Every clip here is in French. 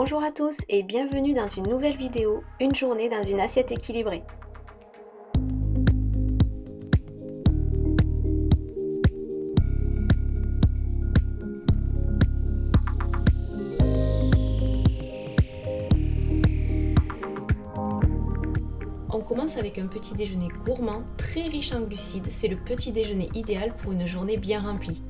Bonjour à tous et bienvenue dans une nouvelle vidéo, une journée dans une assiette équilibrée. On commence avec un petit déjeuner gourmand, très riche en glucides. C'est le petit déjeuner idéal pour une journée bien remplie.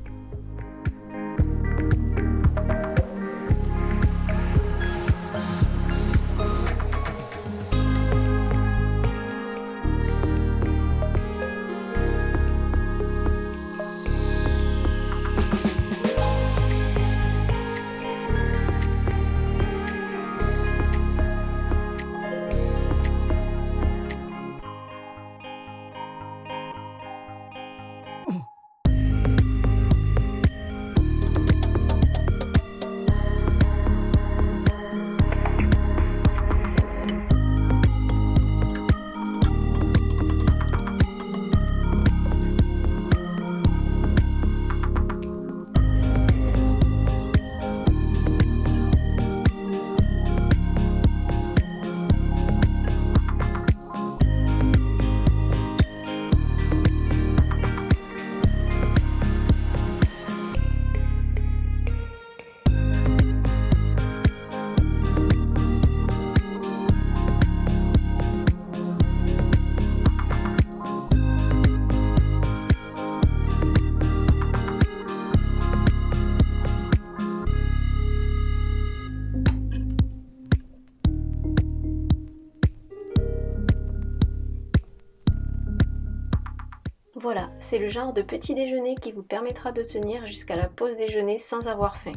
Voilà, c'est le genre de petit déjeuner qui vous permettra de tenir jusqu'à la pause déjeuner sans avoir faim.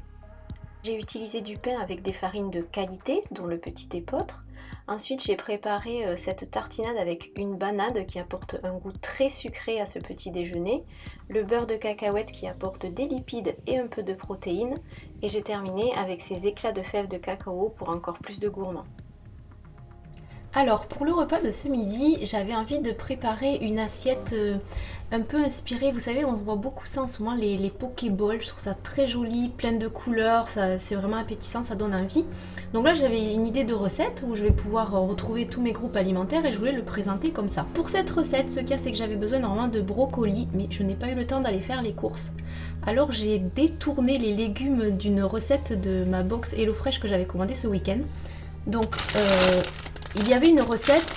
J'ai utilisé du pain avec des farines de qualité, dont le petit épeautre. Ensuite, j'ai préparé cette tartinade avec une banane qui apporte un goût très sucré à ce petit déjeuner, le beurre de cacahuète qui apporte des lipides et un peu de protéines, et j'ai terminé avec ces éclats de fèves de cacao pour encore plus de gourmand. Alors pour le repas de ce midi, j'avais envie de préparer une assiette un peu inspirée. Vous savez, on voit beaucoup ça en ce moment, les pokéballs. Je trouve ça très joli, plein de couleurs, c'est vraiment appétissant, ça donne envie. Donc là j'avais une idée de recette où je vais pouvoir retrouver tous mes groupes alimentaires et je voulais le présenter comme ça. Pour cette recette, ce qu'il y a, c'est que j'avais besoin normalement de brocolis, mais je n'ai pas eu le temps d'aller faire les courses. Alors j'ai détourné les légumes d'une recette de ma box HelloFresh que j'avais commandée ce week-end. Donc il y avait une recette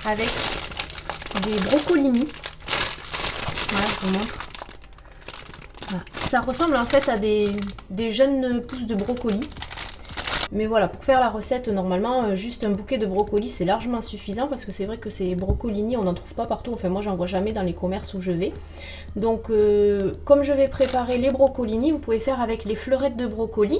avec des brocolini. Voilà, je vous montre. Voilà. Ça ressemble en fait à des jeunes pousses de brocolis. Mais voilà, pour faire la recette, normalement, juste un bouquet de brocolis, c'est largement suffisant parce que c'est vrai que ces brocolini, on n'en trouve pas partout. Enfin, moi, j'en vois jamais dans les commerces où je vais. Donc, comme je vais préparer les brocolini, vous pouvez faire avec les fleurettes de brocoli.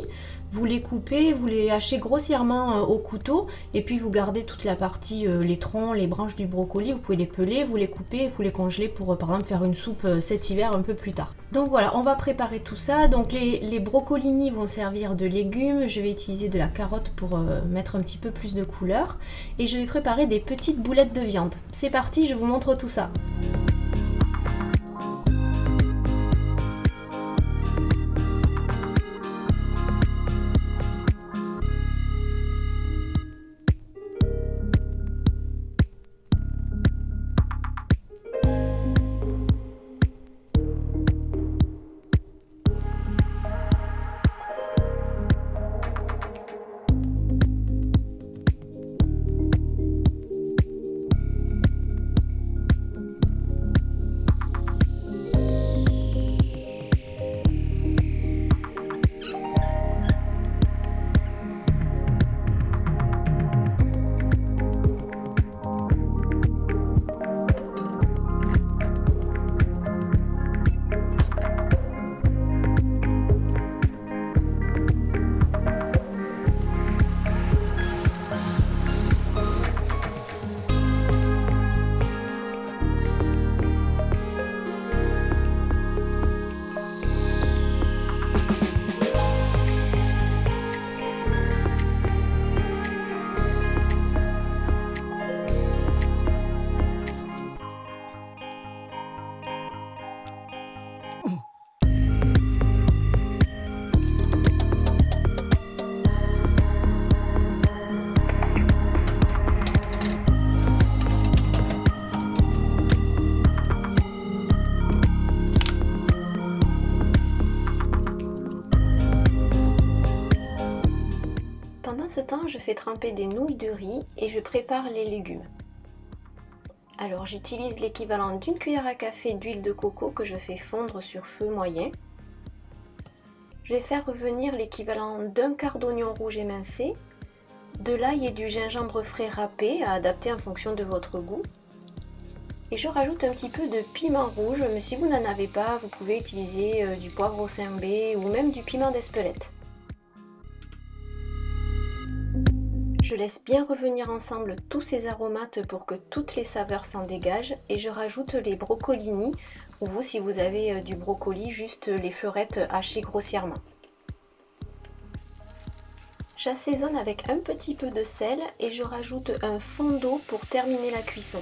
Vous les coupez, vous les hachez grossièrement au couteau et puis vous gardez toute la partie, les troncs, les branches du brocoli. Vous pouvez les peler, vous les coupez, vous les congelez pour par exemple faire une soupe cet hiver un peu plus tard. Donc voilà, on va préparer tout ça. Donc les brocolini vont servir de légumes. Je vais utiliser de la carotte pour mettre un petit peu plus de couleur. Et je vais préparer des petites boulettes de viande. C'est parti, je vous montre tout ça. ce temps, je fais tremper des nouilles de riz et je prépare les légumes. Alors j'utilise l'équivalent d'une cuillère à café d'huile de coco que je fais fondre sur feu moyen. Je vais faire revenir l'équivalent d'un quart d'oignon rouge émincé, de l'ail et du gingembre frais râpé à adapter en fonction de votre goût. Et je rajoute un petit peu de piment rouge, mais si vous n'en avez pas, vous pouvez utiliser du poivre au cyngbé ou même du piment d'Espelette. Je laisse bien revenir ensemble tous ces aromates pour que toutes les saveurs s'en dégagent et je rajoute les brocolini, ou vous, si vous avez du brocoli, juste les fleurettes hachées grossièrement. J'assaisonne avec un petit peu de sel et je rajoute un fond d'eau pour terminer la cuisson.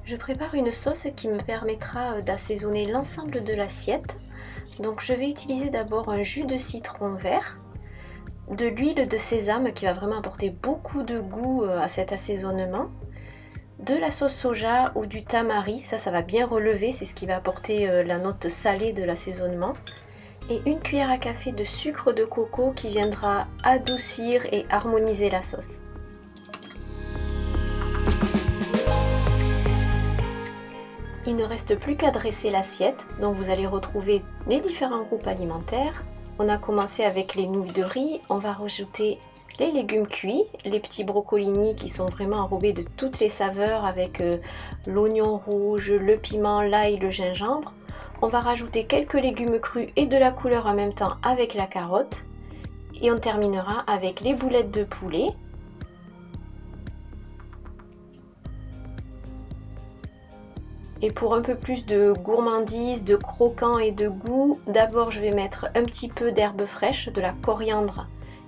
Je prépare une sauce qui me permettra d'assaisonner l'ensemble de l'assiette. Donc je vais utiliser d'abord un jus de citron vert, de l'huile de sésame qui va vraiment apporter beaucoup de goût à cet assaisonnement, de la sauce soja ou du tamari, ça va bien relever, c'est ce qui va apporter la note salée de l'assaisonnement, et une cuillère à café de sucre de coco qui viendra adoucir et harmoniser la sauce. Il ne reste plus qu'à dresser l'assiette, donc vous allez retrouver les différents groupes alimentaires. On a commencé avec les nouilles de riz, on va rajouter les légumes cuits, les petits brocolini qui sont vraiment enrobés de toutes les saveurs avec l'oignon rouge, le piment, l'ail, le gingembre. On va rajouter quelques légumes crus et de la couleur en même temps avec la carotte. Et on terminera avec les boulettes de poulet. Et pour un peu plus de gourmandise, de croquant et de goût, d'abord je vais mettre un petit peu d'herbe fraîche, de la coriandre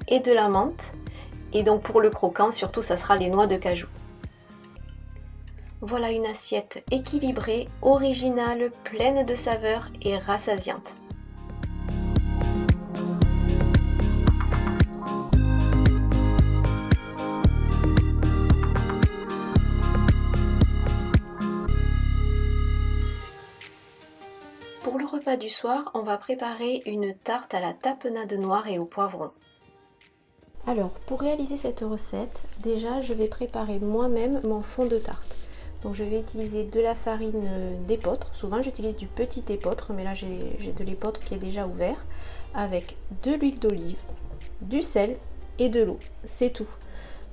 et de la menthe. Et donc pour le croquant, surtout ça sera les noix de cajou. Voilà une assiette équilibrée, originale, pleine de saveurs et rassasiante. Pour le repas du soir, on va préparer une tarte à la tapenade noire et au poivron. Alors, pour réaliser cette recette, déjà je vais préparer moi-même mon fond de tarte. Donc je vais utiliser de la farine d'épeautre, souvent j'utilise du petit épeautre, mais là j'ai de l'épeautre qui est déjà ouvert, avec de l'huile d'olive, du sel et de l'eau, c'est tout.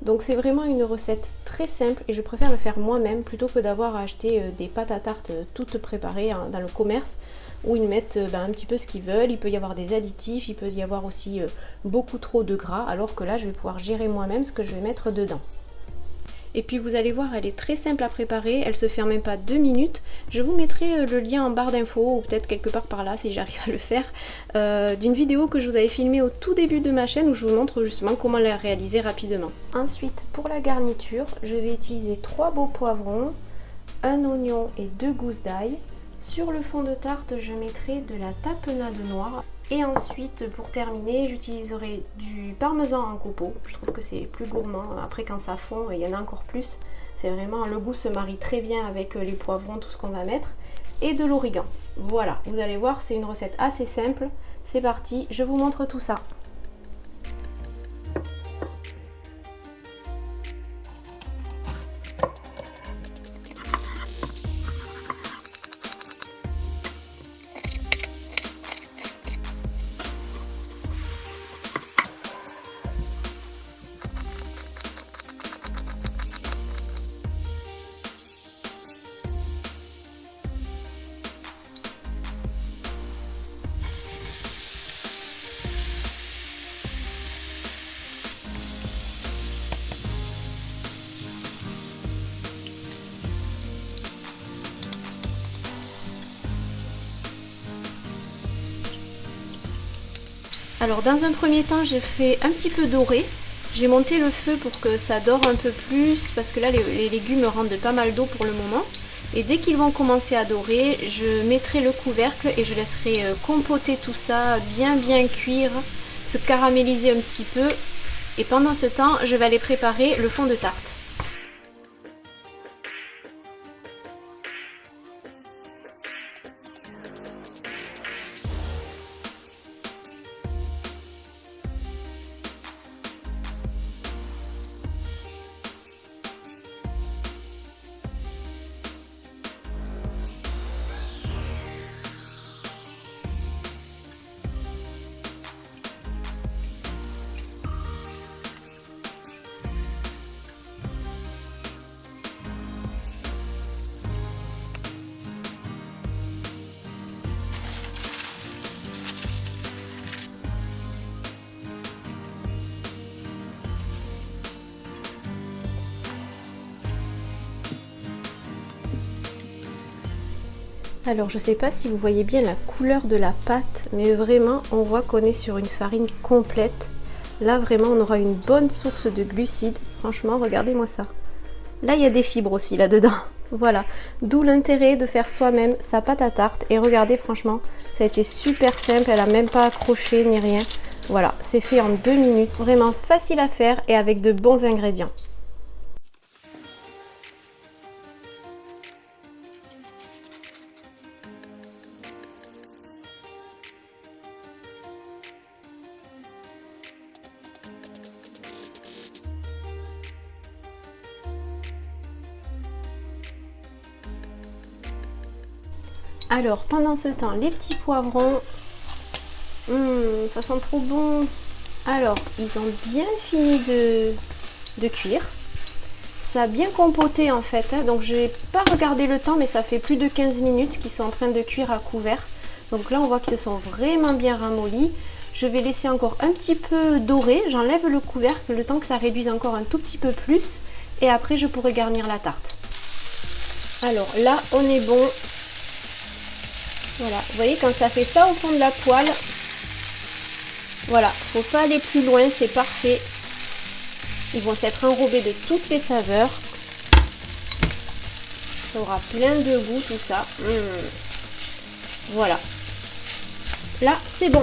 Donc c'est vraiment une recette très simple et je préfère le faire moi-même plutôt que d'avoir à acheter des pâtes à tarte toutes préparées dans le commerce où ils mettent un petit peu ce qu'ils veulent. Il peut y avoir des additifs, il peut y avoir aussi beaucoup trop de gras, alors que là je vais pouvoir gérer moi-même ce que je vais mettre dedans. Et puis vous allez voir, elle est très simple à préparer, elle se fait en même pas 2 minutes. Je vous mettrai le lien en barre d'infos ou peut-être quelque part par là si j'arrive à le faire, d'une vidéo que je vous avais filmée au tout début de ma chaîne où je vous montre justement comment la réaliser rapidement. Ensuite, pour la garniture, je vais utiliser 3 beaux poivrons, un oignon et 2 gousses d'ail. Sur le fond de tarte, je mettrai de la tapenade noire. Et ensuite, pour terminer, j'utiliserai du parmesan en copeaux. Je trouve que c'est plus gourmand. Après, quand ça fond, il y en a encore plus. C'est vraiment, le goût se marie très bien avec les poivrons, tout ce qu'on va mettre. Et de l'origan. Voilà, vous allez voir, c'est une recette assez simple. C'est parti, je vous montre tout ça. Alors dans un premier temps, j'ai fait un petit peu doré. J'ai monté le feu pour que ça dore un peu plus parce que là les légumes rendent pas mal d'eau pour le moment. Et dès qu'ils vont commencer à dorer, je mettrai le couvercle et je laisserai compoter tout ça, bien cuire, se caraméliser un petit peu. Et pendant ce temps, je vais aller préparer le fond de tarte. Alors je sais pas si vous voyez bien la couleur de la pâte, mais vraiment on voit qu'on est sur une farine complète. Là vraiment on aura une bonne source de glucides. Franchement regardez-moi ça. Là il y a des fibres aussi là-dedans. Voilà, d'où l'intérêt de faire soi-même sa pâte à tarte. Et regardez franchement, ça a été super simple, elle a même pas accroché ni rien. Voilà, c'est fait en 2 minutes, vraiment facile à faire et avec de bons ingrédients. Alors pendant ce temps, les petits poivrons, ça sent trop bon. Alors ils ont bien fini de cuire. Ça a bien compoté en fait, hein. Donc j'ai pas regardé le temps, mais ça fait plus de 15 minutes qu'ils sont en train de cuire à couvert. Donc là on voit qu'ils se sont vraiment bien ramollis. Je vais laisser encore un petit peu dorer, j'enlève le couvercle le temps que ça réduise encore un tout petit peu plus. Et après je pourrai garnir la tarte. Alors là on est bon. Voilà, vous voyez quand ça fait ça au fond de la poêle, voilà, faut pas aller plus loin, c'est parfait. Ils vont s'être enrobés de toutes les saveurs. Ça aura plein de goût tout ça. Voilà. Là, c'est bon.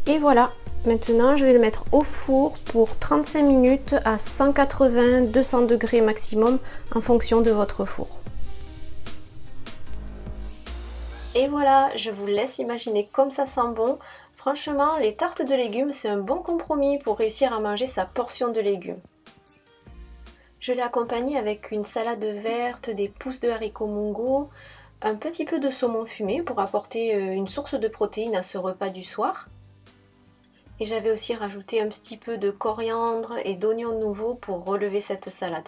Et voilà, maintenant je vais le mettre au four pour 35 minutes à 180-200 degrés maximum en fonction de votre four. Et voilà, je vous laisse imaginer comme ça sent bon. Franchement, les tartes de légumes, c'est un bon compromis pour réussir à manger sa portion de légumes. Je l'ai accompagné avec une salade verte, des pousses de haricots mungo, un petit peu de saumon fumé pour apporter une source de protéines à ce repas du soir. Et j'avais aussi rajouté un petit peu de coriandre et d'oignons nouveaux pour relever cette salade.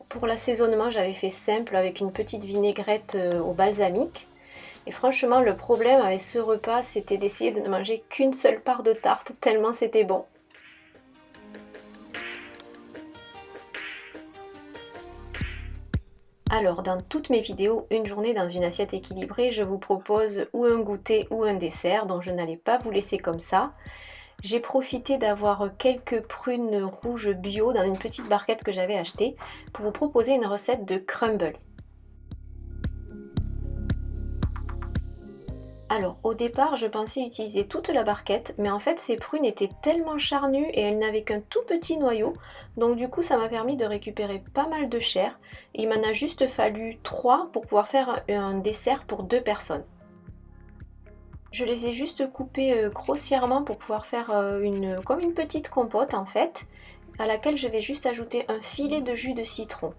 Pour l'assaisonnement, j'avais fait simple avec une petite vinaigrette au balsamique. Et franchement, le problème avec ce repas, c'était d'essayer de ne manger qu'une seule part de tarte, tellement c'était bon. Alors, dans toutes mes vidéos, une journée dans une assiette équilibrée, je vous propose ou un goûter ou un dessert, donc je n'allais pas vous laisser comme ça. J'ai profité d'avoir quelques prunes rouges bio dans une petite barquette que j'avais achetée pour vous proposer une recette de crumble. Alors au départ je pensais utiliser toute la barquette, mais en fait ces prunes étaient tellement charnues et elles n'avaient qu'un tout petit noyau, donc du coup ça m'a permis de récupérer pas mal de chair. Et il m'en a juste fallu 3 pour pouvoir faire un dessert pour 2 personnes. Je les ai juste coupées grossièrement pour pouvoir faire comme une petite compote en fait, à laquelle je vais juste ajouter un filet de jus de citron.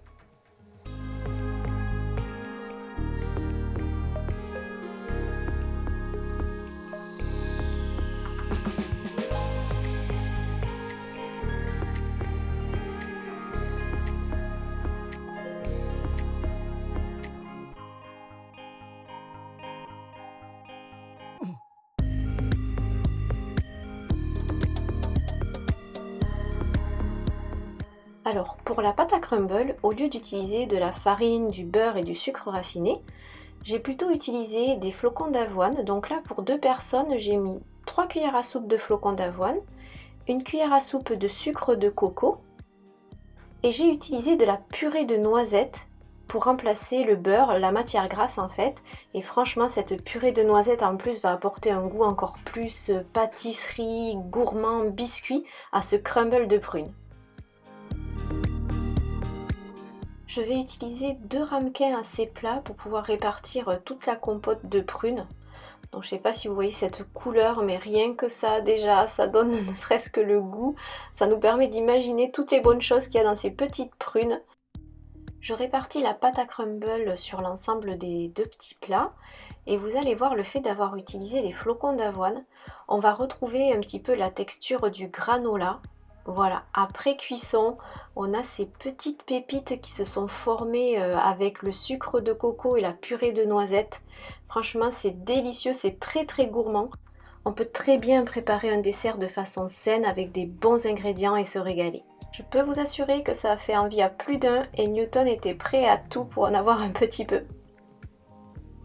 Alors pour la pâte à crumble, au lieu d'utiliser de la farine, du beurre et du sucre raffiné, j'ai plutôt utilisé des flocons d'avoine. Donc là pour 2 personnes, j'ai mis 3 cuillères à soupe de flocons d'avoine, une cuillère à soupe de sucre de coco et j'ai utilisé de la purée de noisettes pour remplacer le beurre, la matière grasse en fait. Et franchement cette purée de noisettes en plus va apporter un goût encore plus pâtisserie, gourmand, biscuit à ce crumble de prunes. Je vais utiliser 2 ramequins assez plats pour pouvoir répartir toute la compote de prunes. Donc je ne sais pas si vous voyez cette couleur, mais rien que ça déjà, ça donne ne serait-ce que le goût. Ça nous permet d'imaginer toutes les bonnes choses qu'il y a dans ces petites prunes. Je répartis la pâte à crumble sur l'ensemble des deux petits plats et vous allez voir, le fait d'avoir utilisé des flocons d'avoine, on va retrouver un petit peu la texture du granola. Voilà, après cuisson, on a ces petites pépites qui se sont formées avec le sucre de coco et la purée de noisettes. Franchement, c'est délicieux, c'est très très gourmand. On peut très bien préparer un dessert de façon saine avec des bons ingrédients et se régaler. Je peux vous assurer que ça a fait envie à plus d'un et Newton était prêt à tout pour en avoir un petit peu.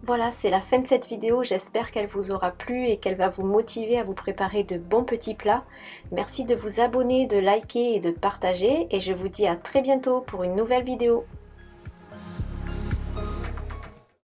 Voilà, c'est la fin de cette vidéo, j'espère qu'elle vous aura plu et qu'elle va vous motiver à vous préparer de bons petits plats. Merci de vous abonner, de liker et de partager et je vous dis à très bientôt pour une nouvelle vidéo.